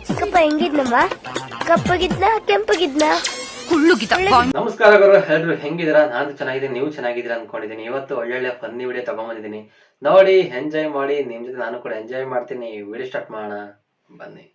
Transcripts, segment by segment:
ಚಿಕ್ಕಪ್ಪ ಹೆಂಗಿದ್ನಮ್ಮ? ಕಪ್ಪಗಿದ್ನ ಕೆಂಪಗಿದ್ನ? ನಮಸ್ಕಾರ ಗುರು, ಎಲ್ರು ಹೆಂಗಿದ್ದೀರಾ? ನಾನು ಚೆನ್ನಾಗಿದ್ದೀನಿ, ನೀವು ಚೆನ್ನಾಗಿದ್ದೀರಾ ಅನ್ಕೊಂಡಿದ್ದೀನಿ. ಇವತ್ತು ಒಳ್ಳೊಳ್ಳೆ ಫನ್ನಿ ವಿಡಿಯೋ ತಗೊಂಡ್ಬಂದಿದ್ದೀನಿ. ನೋಡಿ, ಎಂಜಾಯ್ ಮಾಡಿ. ನಿಮ್ ಜೊತೆ ನಾನು ಕೂಡ ಎಂಜಾಯ್ ಮಾಡ್ತೀನಿ. ವಿಡಿಯೋ ಸ್ಟಾರ್ಟ್ ಮಾಡೋಣ ಬನ್ನಿ.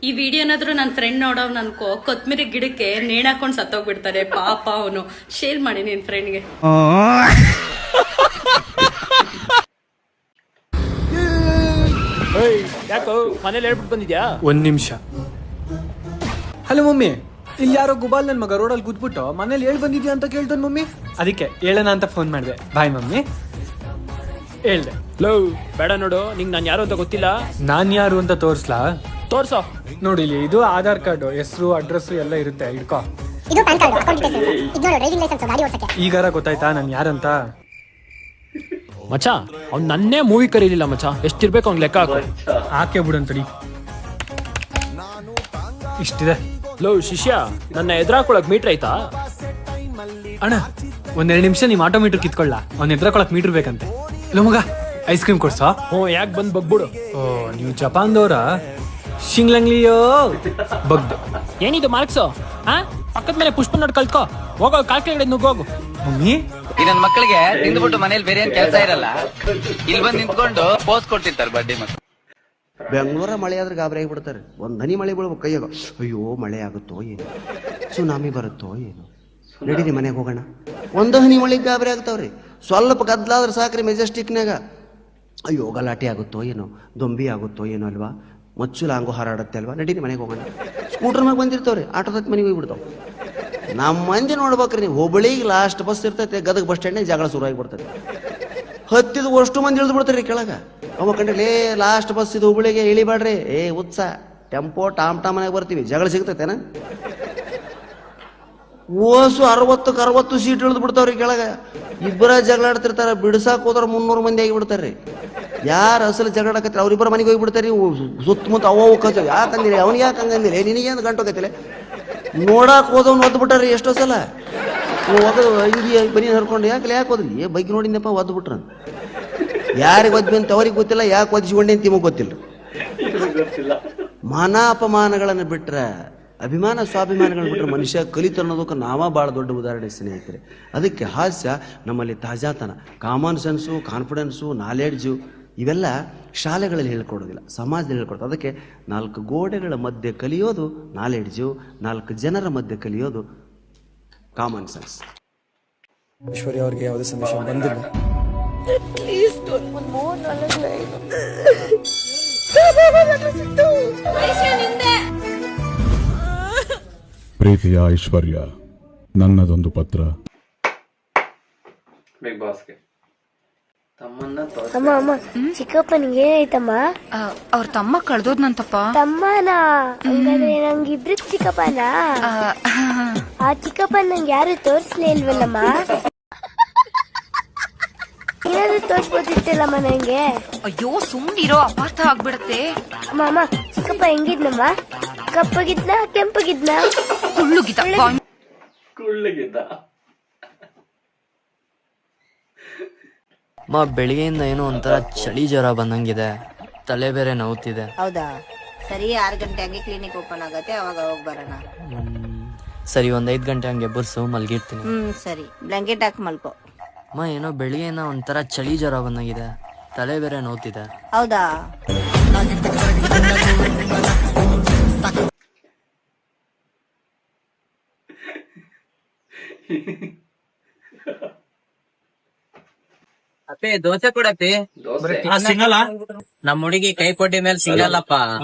ಈ ವಿಡಿಯೋ ಏನಾದ್ರು ನನ್ನ ಫ್ರೆಂಡ್ ನೋಡವ್ ಅನ್ಕೋ, ಕೊತ್ಮಿರಿ ಗಿಡಕ್ಕೆ ನೇಣ್ ಹಾಕೊಂಡ್ ಸತ್ತೋಗ್ಬಿಡ್ತಾರೆ ಪಾಪ. ಅವನು ಶೇರ್ ಮಾಡಿ ನಿನ್ ಫ್ರೆಂಡ್ಗೆ. ಯಾಕೋ ಮನೇಲಿ ಹೇಳ್ಬಿಟ್ಟು ಬಂದಿದ್ಯಾ? ಒಂದ್ ನಿಮಿಷ. ಹಲೋ ಮಮ್ಮಿ, ಇಲ್ಲಿ ಯಾರೋ ಗುಬಾಲ್ ನನ್ ಮಗ ರೋಡಲ್ಲಿ ಕೂತ್ಬಿಟ್ಟು ಮನೇಲಿ ಹೇಳ್ ಬಂದಿದ್ಯಾ ಅಂತ ಕೇಳ್ತಾನೆ ಮಮ್ಮಿ. ಅದಕ್ಕೆ ಹೇಳೋಣ ಅಂತ ಫೋನ್ ಮಾಡಿದೆ. ಬಾಯ್ ಮಮ್ಮಿ. ಹೇಳ್ದೆ. ಲೋ ಬೇಡ ನೋಡು, ನಿಂಗ್ ನಾನ್ ಯಾರು ಅಂತ ಗೊತ್ತಿಲ್ಲ. ನಾನ್ ಯಾರು ಅಂತ ತೋರ್ಸ್ಲಾ? ತೋರ್ಸೋ. ನೋಡಿ, ಇಲ್ಲಿ ಇದು ಆಧಾರ್ ಕಾರ್ಡ್, ಹೆಸರು, ಅಡ್ರೆಸ್ ಎಲ್ಲ ಇರುತ್ತೆ. ಇಡ್ಕೋ. ಈಗಾರ ಗೊತ್ತಾಯ್ತಾ ನನ್ ಯಾರಂತ? ಮಚ, ಅವ್ನ್ ನನ್ನೇ ಮೂವಿ ಕರೀಲಿಲ್ಲ ಮಚ. ಎಷ್ಟಿರ್ಬೇಕು ಅವ್ನ್ ಲೆಕ್ಕ ಹಾಕು. ಹಾಕೇ ಬಿಡಂತಡಿ. ಇಷ್ಟಿದೆ. ಲೋ ಶಿಷ್ಯ, ನನ್ನ ಎದುರಾಕೊಳಕ್ ಮೀಟರ್ ಆಯ್ತಾ? ಅಣ್ಣ, ಒಂದೆರಡು ನಿಮಿಷ ನಿಮ್ ಆಟೋಮೀಟರ್ ಕಿತ್ಕೊಳ್ಳ. ಅವ್ನ ಎದುರಾಕೊಳಕ್ ಮೀಟರ್ ಬೇಕಂತೆ. ಲೋ ಮಗ, ಐಸ್ ಕ್ರೀಮ್ ಕೊಡ್ಸೋ. ಯಾಕೆ ಬಂದ್ ಬಗ್ಬಿಡು. ಓ, ನೀವು ಜಪಾನ್ದವ್ರ? ಶಿಂಗ್ಲಂಗ್ಲಿಯೋ ಬಗ್ದು. ಏನಿದು ಮಾರ್ಕ್ಸು? ಪಕ್ಕದ ಮೇಲೆ ಪುಷ್ಪ ನೋಡಿ ಕಲ್ತ್ಕೋ. ಹೋಗೋ, ಕಾಲ್ ಕೆಳಗಡೆ ನುಗ್ಗೋಗು. ಮಮ್ಮಿ, ಈ ನನ್ ಮಕ್ಕಳಿಗೆ ತಿಂದ್ಬಿಟ್ಟು ಮನೇಲಿ ಬೇರೆ ಏನ್ ಕೆಲಸ ಇರಲ್ಲ, ಇಲ್ಲಿ ಬಂದು ನಿಂತ್ಕೊಂಡು ಪೋಸ್ ಕೊಡ್ತಿರ್ತಾರೆ ಬಡ್ಡಿ ಮತ್ತೆ. ಬೆಂಗಳೂರ ಮಳೆ ಆದ್ರೆ ಗಾಬರಿ ಆಗಿಬಿಡ್ತಾರೆ. ಒಂದ್ ಹನಿ ಮಳೆ ಬೀಳ್ಬೇಕು ಕೈಯಾಗ, ಅಯ್ಯೋ ಮಳೆ ಆಗುತ್ತೋ ಏನು, ಸುನಾಮಿ ಬರುತ್ತೋ ಏನು, ನಡೀರಿ ಮನೆಗೆ ಹೋಗೋಣ. ಒಂದು ಹನಿ ಮಳೆಗೆ ಗಾಬರಿ ಆಗ್ತಾವ್ರಿ. ಸ್ವಲ್ಪ ಗದ್ಲಾದ್ರೆ ಸಾಕ್ರಿ ಮೆಜೆಸ್ಟಿಕ್ನಾಗ, ಅಯ್ಯೋ ಗಲಾಟೆ ಆಗುತ್ತೋ ಏನೋ, ದೊಂಬಿ ಆಗುತ್ತೋ ಏನೋ ಅಲ್ವಾ, ಮಚ್ಚು ಲಾಂಗು ಹಾರಾಡುತ್ತೆ ಅಲ್ವಾ, ನಡೀರಿ ಮನೆಗೆ ಹೋಗೋಣ. ಸ್ಕೂಟರ್ ಮ್ಯಾಗ ಬಂದಿರ್ತಾವ್ರಿ, ಆಟೋದಕ್ಕೆ ಮನೆಗೆ ಹೋಗ್ಬಿಡ್ತಾವ. ನಮ್ಮ ಮಂದಿ ನೋಡ್ಬೇಕ್ರಿ ನೀವು, ಹುಬ್ಬಳ್ಳಿಗೆ ಲಾಸ್ಟ್ ಬಸ್ ಇರ್ತೈತೆ, ಗದಗ ಬಸ್ ಸ್ಟ್ಯಾಂಡ್ನಾಗ ಜಗಳ ಶುರು ಆಗಿಬಿಡ್ತದೆ. ಹತ್ತಿದ ಅಷ್ಟು ಮಂದಿ ಇಳಿದು ಬಿಡ್ತಾರೆ ಕೆಳಗ. ಅವ ಕಂಡ್ರೆ ಲಾಸ್ಟ್ ಬಸ್ ಇದು, ಹುಬ್ಬಳ್ಳಿಗೆ ಇಳಿಬೇಡ್ರಿ, ಉತ್ಸಾಹ ಟೆಂಪೋ ಟಾಮ್ ಮನೆಗೆ ಬರ್ತೀವಿ, ಜಗಳ ಸಿಗ್ತೈತೆನ? ಓಸು 60 ಸೀಟ್ ಇಳಿದು ಬಿಡ್ತಾವ್ರಿ ಕೆಳಗ. ಇಬ್ಬರ ಜಗಳ ಆಡ್ತಿರ್ತಾರ, ಬಿಡ್ಸಾಕ್ ಹೋದ್ರ 300 ಮಂದಿ ಆಗಿಬಿಡ್ತಾರ್ರಿ. ಯಾರು ಅಸಲು ಜಗಳ ಆಡಕತ್ರಿ ಅವ್ರಿಬ್ಬರ ಮನೆಗೆ ಹೋಗ್ಬಿಡ್ತಾರಿ. ಸುತ್ತಮುತ್ತ ಅವ ಕಚ್ಚ, ಯಾಕಂದಿರಿ ಅವ್ನಿಗೆ ಯಾಕೆ ಹಂಗಂದಿರಿ, ನಿನಗೇನು ಗಂಟು ಹೋಗೈತಿಲ್ಲ. ನೋಡಾಕ್ ಹೋದವ್ನು ಒದ್ದು ಬಿಟ್ಟಾರಿ ಎಷ್ಟೋ ಸಲ. ಒದ್ದು ಅಂಗಿ ಬರೀ ಹರ್ಕೊಂಡು ಯಾಕೆ ಹೋದ್ರಿ, ಬೈಕ್ ನೋಡಿನಪ್ಪ ಒದ್ದು ಬಿಟ್ರ. ಯಾರಿಗೆ ಒದ್ವಿ ಅಂತ ಅವ್ರಿಗೆ ಗೊತ್ತಿಲ್ಲ, ಯಾಕೆ ಒದಿಸ್ಕೊಂಡೆ ಅಂತ ನಿಮಗೆ ಗೊತ್ತಿಲ್ಲ. ಮಾನ ಅಪಮಾನಗಳನ್ನು ಬಿಟ್ರೆ, ಅಭಿಮಾನ ಸ್ವಾಭಿಮಾನಗಳನ್ನ ಬಿಟ್ಟರೆ ಮನುಷ್ಯ ಕಲಿತು ಅನ್ನೋದಕ್ಕೆ ನಾವ ಭಾಳ ದೊಡ್ಡ ಉದಾಹರಣೆ ಸ್ನೇಹಿತರೆ. ಅದಕ್ಕೆ ಹಾಸ್ಯ ನಮ್ಮಲ್ಲಿ ತಾಜಾತನ, ಕಾಮನ್ ಸೆನ್ಸು, ಕಾನ್ಫಿಡೆನ್ಸು, ನಾಲೆಡ್ಜು ಇವೆಲ್ಲ ಶಾಲೆಗಳಲ್ಲಿ ಹೇಳ್ಕೊಡೋದಿಲ್ಲ, ಸಮಾಜದಲ್ಲಿ ಹೇಳ್ಕೊಡ್ತಾರೆ. ಅದಕ್ಕೆ 4 ಗೋಡೆಗಳ ಮಧ್ಯೆ ಕಲಿಯೋದು ನಾಲೆಡ್ಜು, 4 ಜನರ ಮಧ್ಯೆ ಕಲಿಯೋದು ಕಾಮನ್ ಸೆನ್ಸ್. ಐಶ್ವರ್ಯ ಅವ್ರಿಗೆ ಯಾವುದೇ ಸಂದೇಶ ಬಂದಿಲ್ಲ. ಪ್ರೀತಿಯ ಐಶ್ವರ್ಯ, ನನ್ನದೊಂದು ಪತ್ರ. ಬಿಗ್ ಬಾಸ್ಗೆ ತಮ್ಮನ್ನ ಅಮ್ಮ ಅಮ್ಮ, ಚಿಕ್ಕಪ್ಪನಿಗೆ ಏನಾಯ್ತಮ್ಮ? ಅವ್ರ ತಮ್ಮ ಕಳ್ದೋದ್ನಂತಪ್ಪ. ತಮ್ಮನ? ಹಂಗಾದ್ರೆ ನಂಗಿಬ್ರು ಚಿಕ್ಕಪ್ಪನ? ಆ ಚಿಕ್ಕಪ್ಪನ ನಂಗೆ ಯಾರು ತೋರಿಸ್ಲೇ ಇಲ್ವಲ್ಲಮ್ಮ. ಏನಾದ್ರು ತೋರ್ಸ್ಬೋದಿತ್ತಲ್ಲಮ್ಮ ನಂಗೆ. ಅಯ್ಯೋ ಸುಮ್ನಿರೋ, ಅಪಾರ್ಥ ಆಗ್ಬಿಡತ್ತೆ. ಅಮ್ಮ ಅಮ್ಮ, ಚಿಕ್ಕಪ್ಪ ಹೆಂಗಿದ್ನಮ್ಮ? ಕಪ್ಪಗಿದ್ನ ಕೆಂಪಗಿದ್ನ? ಕುಳ್ಳಗಿದ್ದ. ಬೆಳಿಗ್ಗೆಯಿಂದ ಏನೋ ಒಂಥರ ಚಳಿ ಜ್ವರ ಬಂದಂಗಿದೆ, ತಲೆ ಬೇರೆ ನೋವ್ತಿದೆ. ಹೌದಾ? ಸರಿ, 6 ಗಂಟೆ ಹಂಗೆ ಕ್ಲಿನಿಕ್ ಓಪನ್ ಆಗತ್ತೆ, ಅವಾಗ ಹೋಗಿ ಬರೋಣ. ಸರಿ, 1 5 ಗಂಟೆ ಹಂಗೆ ಎಬ್ಬರ್ಸು, ಮಲ್ಗಿರ್ತೀನಿ. ಸರಿ, ಬ್ಲಾಂಕೆಟ್ ಹಾಕಿ ಮಲ್ಕೋ. ಏನೋ ಬೆಳಿಗ್ಗೆಯಿಂದ ಒಂಥರ ಚಳಿ ಜ್ವರ ಬಂದಂಗಿದೆ, ತಲೆ ಬೇರೆ ನೋವ್ತಿದೆ. ಹೌದಾ? ಅಪ್ಪೆ ದೋಸೆ ಕೊಡಪ್ಪಿ. ಸಿಂಗಲ್ಲ ನಮ್ ಹುಡುಗಿ ಕೈ ಕೊಟ್ಟಿ ಮೇಲೆ ಸಿಂಗಲ್ಲಪ್ಪ.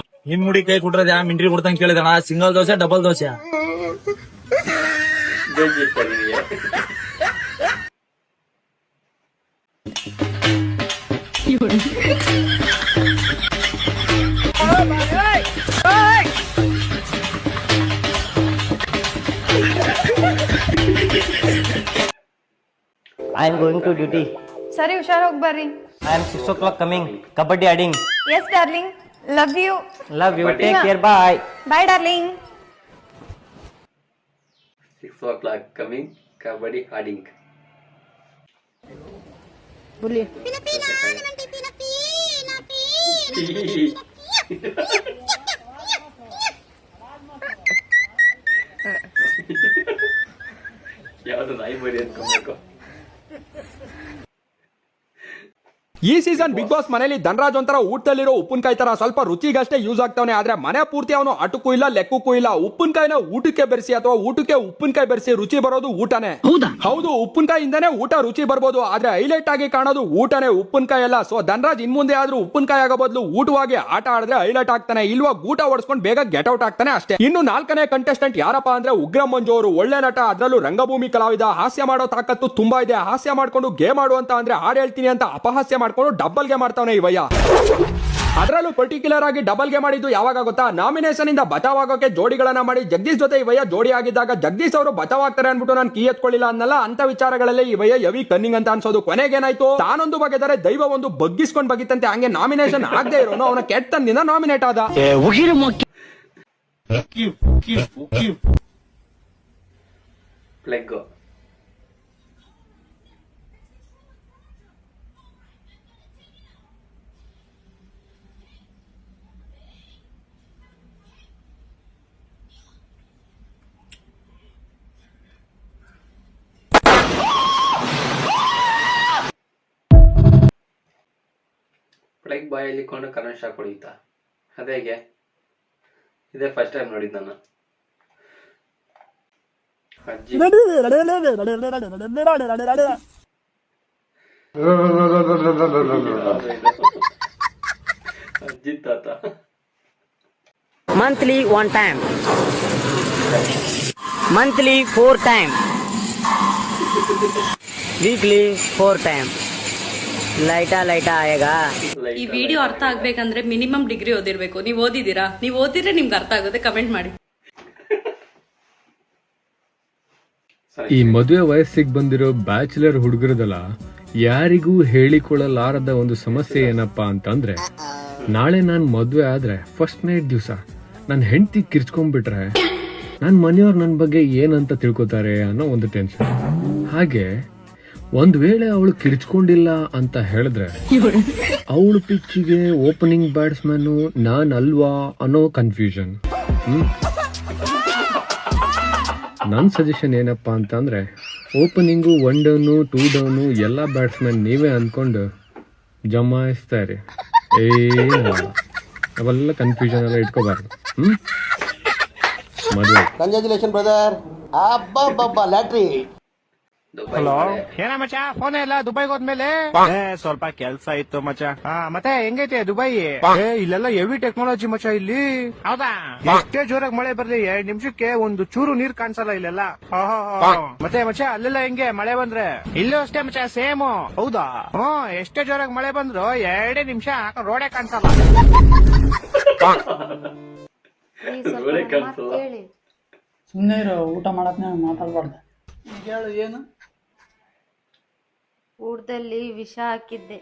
ನಿಮ್ ಹುಡುಗಿ ಕೈ ಕೊಟ್ರದ ಯಾ ಮಿಂಟ್ರಿ ಕೊಡ್ತಂಗ ಕೇಳಿದಣ. Single dosa double dosa? I am going to duty. ಸರಿ, ಹುಷಾರ್ ಹೋಗಿ ಬರ್ರಿ. I am 6 o'clock coming. Kabaddi adding. Yes, darling. Love you. Love you. Take care. Bye. Bye, darling. 6 o'clock coming. Kabaddi adding. Bully ಯಾವ್ದು ನಾಯಿ ಬರಿ ಅನ್ಕೊಬೇಕು. ಈ ಸೀಸನ್ ಬಿಗ್ ಬಾಸ್ ಮನೇಲಿ ಧನರಾಜ್ ಒಂಥರ ಊಟದಲ್ಲಿರೋ ಉಪ್ಪಿನಕಾಯಿ ತರ ಸ್ವಲ್ಪ ರುಚಿಗಷ್ಟೇ ಯೂಸ್ ಆಗ್ತಾವನೆ, ಆದ್ರೆ ಮನೆ ಪೂರ್ತಿ ಅವನು ಅಟಕ್ಕೂ ಇಲ್ಲ ಲೆಕ್ಕಕ್ಕೂ ಇಲ್ಲ. ಉಪ್ಪಿನಕಾಯಿನ ಊಟಕ್ಕೆ ಬೆರೆಸಿ ಅಥವಾ ಊಟಕ್ಕೆ ಉಪ್ಪಿನಕಾಯಿ ಬೆರೆಸಿ ರುಚಿ ಬರೋದು ಊಟನೇ. ಹೌದು, ಉಪ್ಪಿನಕಾಯಿಂದನೇ ಊಟ ರುಚಿ ಬರ್ಬೋದು, ಆದ್ರೆ ಹೈಲೈಟ್ ಆಗಿ ಕಾಣೋದು ಊಟನೇ, ಉಪ್ಪಿನಕಾಯಿ ಅಲ್ಲ. ಸೊ ಧನರಾಜ್ ಇನ್ ಮುಂದೆ ಆದ್ರೂ ಉಪ್ಪಿನಕಾಯಿ ಆಗೋ ಬದಲು ಊಟವಾಗಿ ಆಟ ಆಡಿದ್ರೆ ಹೈಲೈಟ್ ಆಗ್ತಾನೆ, ಇಲ್ವಾ ಊಟ ಹೊಡ್ಸ್ಕೊಂಡು ಬೇಗ ಗೆಟ್ ಔಟ್ ಆಗ್ತಾನೆ ಅಷ್ಟೇ. ಇನ್ನು 4ನೇ ಕಂಟೆಸ್ಟೆಂಟ್ ಯಾರಪ್ಪ ಅಂದ್ರೆ ಉಗ್ರ ಮಂಜು ಅವರು. ಒಳ್ಳೆ ನಟ, ಅದರಲ್ಲೂ ರಂಗಭೂಮಿ ಕಲಾವಿದ. ಹಾಸ್ಯ ಮಾಡೋ ತಾಕತ್ತು ತುಂಬಾ ಇದೆ. ಹಾಸ್ಯ ಮಾಡ್ಕೊಂಡು ಗೇಮ್ ಆಡು ಅಂತ ಅಂದ್ರೆ ಹಾಡು ಹೇಳ್ತೀನಿ ಅಂತ ಅಪಹಾಸ್ಯ ಮಾಡ್ಕೊಂಡು ಡಬಲ್ ಗೆ ಮಾಡ್ತಾವನೆ ಇವಯ್ಯ. ಅದರಲ್ಲೂ ಪರ್ಟಿಕ್ಯುಲರ್ ಆಗಿ ಡಬಲ್ ಗೆ ಮಾಡಿದ್ದು ಯಾವಾಗ ಗೊತ್ತಾ? ನಾಮಿನೇಷನ್ ಇಂದ ಬಚಾವಾಗೋಕೆ ಜೋಡಿಗಳನ್ನ ಮಾಡಿ ಜಗದೀಶ್ ಜೊತೆ ಇವಯ್ಯ ಜೋಡಿ ಆಗಿದ್ದಾಗ ಜಗದೀಶ್ ಅವರು ಬಚಾವಾಗ್ತಾರೆ ಅನ್ಬಿಟ್ಟು ನಾನು ಕೀ ಎತ್ಕೊಳ್ಳಿಲ್ಲ ಅನ್ನಲ್ಲ. ಅಂತ ವಿಚಾರಗಳಲ್ಲಿ ಇವಯ್ಯ ಯವಿ ಕನ್ನಿಂಗ್ ಅಂತ ಅನ್ಸೋದು. ಕೊನೆಗೇನಾಯ್ತು, ತಾನೊಂದು ಬಗೆದರೆ ದೈವ ಒಂದು ಬಗ್ಗಿಸ್ಕೊಂಡ್ ಬಗಿತಂತೆ. ಹಂಗೆ ನಾಮಿನೇಷನ್ ಆಗದೆ ಇರೋನು ಅವನ ಕೆಟ್ಟಂದಿಂದ ನಾಮಿನೇಟ್ ಆದ. ಪ್ಲೆಗ್ ಪ್ಲೆಗ್ ಬಾಯಲ್ಲಿ ಕೊಂಡು ಕರೆಂಟ್ ಶಾಕ್ ಹೊಡೆಯುತ್ತಾ? ಅದೇಗೆ? ಇದೇ ಫಸ್ಟ್ ಟೈಮ್ ನೋಡಿದ್ ನಾನು. ಅಜ್ಜಿ ಅಜ್ಜಿ ತಾತ. Monthly 1 time, monthly 4 time, weekly 4 time. ಲೈಟಾ ಆಯೇಗಾ. ಈ ವಿಡಿಯೋ ಅರ್ಥ ಆಗ್ಬೇಕಂದ್ರೆ ಮಿನಿಮಮ್ ಡಿಗ್ರಿ ಓದಿರ್ಬೇಕು. ನೀವು ಓದಿದ್ದೀರಾ? ನೀವು ಓದಿದ್ರೆ ನಿಮ್ಗೆ ಅರ್ಥ ಆಗುತ್ತೆ. ಕಮೆಂಟ್ ಮಾಡಿ. ಈ ಮದುವೆ ವಯಸ್ಸಿಗೆ ಬಂದಿರೋ ಬ್ಯಾಚುಲರ್ ಹುಡುಗರದಲ್ಲ, ಯಾರಿಗೂ ಹೇಳಿಕೊಳ್ಳಲಾರದ ಒಂದು ಸಮಸ್ಯೆ ಏನಪ್ಪಾ ಅಂತಂದ್ರೆ, ನಾಳೆ ನಾನು ಮದುವೆ ಆದ್ರೆ ಫಸ್ಟ್ ನೈಟ್ ದಿವಸ ನನ್ನ ಹೆಂಡತಿ ಕಿರ್ಚ್ಕೊಂಡ್ಬಿಟ್ರೆ ನನ್ನ ಮನೆಯವ್ರು ನನ್ನ ಬಗ್ಗೆ ಏನಂತ ತಿಳ್ಕೊತಾರೆ ಅನ್ನೋ ಒಂದು ಟೆನ್ಷನ್. ಹಾಗೆ ಒಂದ್ ವೇಳೆ ಅವಳು ಕಿರ್ಚ್ಕೊಂಡಿಲ್ಲ ಅಂತ ಹೇಳಿದ್ರೆ ಅವಳು ಪಿಚ್ಚಿಗೆ ಓಪನಿಂಗ್ ಬ್ಯಾಟ್ಸ್ಮನ್ ನಾನ್ ಅಲ್ವಾ ಅನ್ನೋ ಕನ್ಫ್ಯೂಷನ್. ನನ್ನ ಸಜೆಷನ್ ಏನಪ್ಪಾ ಅಂತಂದ್ರೆ, ಓಪನಿಂಗು 1 ಡೌನು 2 ಡೌನು ಎಲ್ಲ ಬ್ಯಾಟ್ಸ್ಮನ್ ನೀವೇ ಅನ್ಕೊಂಡು ಜಮಾಯಿಸ್ತಾ ಇರಿ. ಅವೆಲ್ಲ ಕನ್ಫ್ಯೂಷನ್ ಎಲ್ಲ ಇಟ್ಕೋಬಾರ್ದು. ಮದುವೆ ಕಂಗ್ರಾಚುಲೇಷನ್ ಬ್ರದರ್. ಅಬ್ಬಬ್ಬಬ್ಬ ಲ್ಯಾಟ್ರಿ. ಹಲೋ, ಏನ ಮಚ್ಚ ಫೋನ್ ಇಲ್ಲ ದುಬೈಗೆ ಹೋದ್ಮೇಲೆ? ಸ್ವಲ್ಪ ಕೆಲ್ಸ ಇತ್ತು ಮಚ್ಚ. ಮತ್ತೆ ಹೆಂಗೈತೆ ದುಬೈ? ಇಲ್ಲೆಲ್ಲ ಹೆವಿ ಟೆಕ್ನಾಲಜಿ ಮಚ್ಚ ಇಲ್ಲಿ. ಹೌದಾ? ಎಷ್ಟೇ ಜೋರಾಗಿ ಮಳೆ ಬರ್ಲಿ 2 ನಿಮಿಷಕ್ಕೆ ಒಂದು ಚೂರು ನೀರ್ ಕಾಣಿಸಲ್ಲ ಇಲ್ಲೆಲ್ಲ. ಮತ್ತೆ ಮಚ್ಚ ಅಲ್ಲೆಲ್ಲ ಹೆಂಗೆ ಮಳೆ ಬಂದ್ರೆ? ಇಲ್ಲೂ ಅಷ್ಟೇ ಮಚ್ಚ, ಸೇಮ್. ಹೌದಾ? ಎಷ್ಟೇ ಜೋರಾಗಿ ಮಳೆ ಬಂದ್ರು 2 ನಿಮಿಷ ರೋಡೇ ಕಾಣಿಸಲ್ಲ. ಸುಮ್ಮನೆ ಇರೋ, ಊಟ ಮಾಡತ್ನ ಮಾತಾಡ್ಬಾರ್ದು. ಹೇಳು ಏನು? ಊಟದಲ್ಲಿ ವಿಷ ಹಾಕಿದ್ದೆ.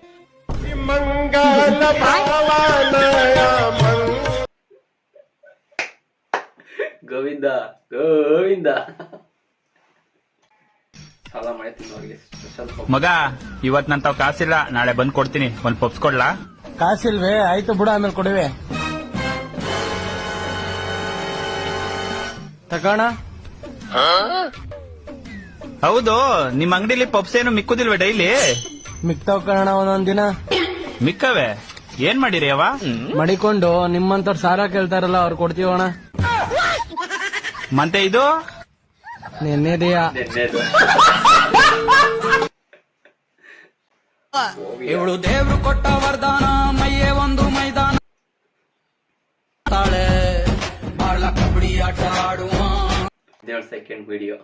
ಗೋವಿಂದ ಗೋವಿಂದ. ಸಾಲ ಮಾಡಿ ತಿನ್ನೋರಿಗೆ ಮಗ, ಇವತ್ ನಂತ ಕಾಸಿಲ್ಲ, ನಾಳೆ ಬಂದ್ ಕೊಡ್ತೀನಿ. ಒಂದ್ ಪಪ್ಸ್ ಕೊಡ್ಲಾ? ಕಾಸಿಲ್ವೇ? ಆಯ್ತು ಬಿಡ, ಆಮೇಲೆ ಕೊಡುವೆ. ತಗೋಣ. ಹೌದು, ನಿಮ್ ಅಂಗಡಿಲಿ ಪಪ್ಸ್ ಏನು ಮಿಕ್ಕುದಿಲ್ವ ಡೈಲಿ? ಮಿಕ್ತಾವ್ ಕಣ ಒಂದೊಂದ್ ದಿನ. ಮಿಕ್ಕವೆ ಏನ್ ಮಾಡಿರಿ ಅವ? ಮಡಿಕೊಂಡು ನಿಮ್ಮಂತವ್ರು ಸಾಲ ಕೇಳ್ತಾರಲ್ಲ, ಅವ್ರು ಕೊಡ್ತೀವಣ. ಮತ್ತೆ ಇದು ನೆನ್ನೆದೆಯಾ? ಇವಳು ದೇವ್ರು ಕೊಟ್ಟ ವರದಾನ, ಮೈಯೇ ಒಂದು ಮೈದಾನ. ತಾಳೆ ಬಾಳ ಕಬಡ್ಡಿ ಆಟ ಆಡುವ. 17 ಸೆಕೆಂಡ್ ವಿಡಿಯೋ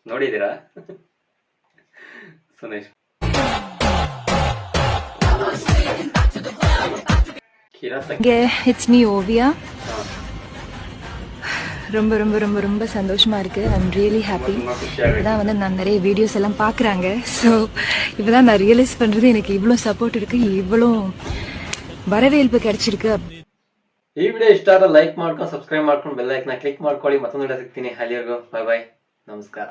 ನೋಡಿದೀರಾ? Sunesh It's me, Ovia. ரொம்ப ரொம்ப ரொம்ப ரொம்ப சந்தோஷமா இருக்கு. I am really happy. இப்பதான் வந்து நான் நிறைய வீடியோஸ் எல்லாம் பாக்குறாங்க. ஸோ இப்பதான் நான் ரியலைஸ் பண்றது எனக்கு இவ்வளோ சப்போர்ட் இருக்கு, இவ்வளோ வரவேற்பு கிடைச்சிருக்கு. ಈ ವಿಡಿಯೋ ಇಷ್ಟ ಆದ್ರೆ ಲೈಕ್ ಮಾಡ್ಕೊಂಡು ಸಬ್ಸ್ಕ್ರೈಬ್ ಮಾಡ್ಕೊಂಡು ಬೆಲ್ ಐಕನ್ ಕ್ಲಿಕ್ ಮಾಡ್ಕೊಳ್ಳಿ. ಮತ್ತೊಂದು ವಿಡಿಯೋ ಸಿಗ್ತೀನಿ. ಅಲ್ಲಿವರೆಗೂ ಬೈ ಬೈ, ನಮಸ್ಕಾರ.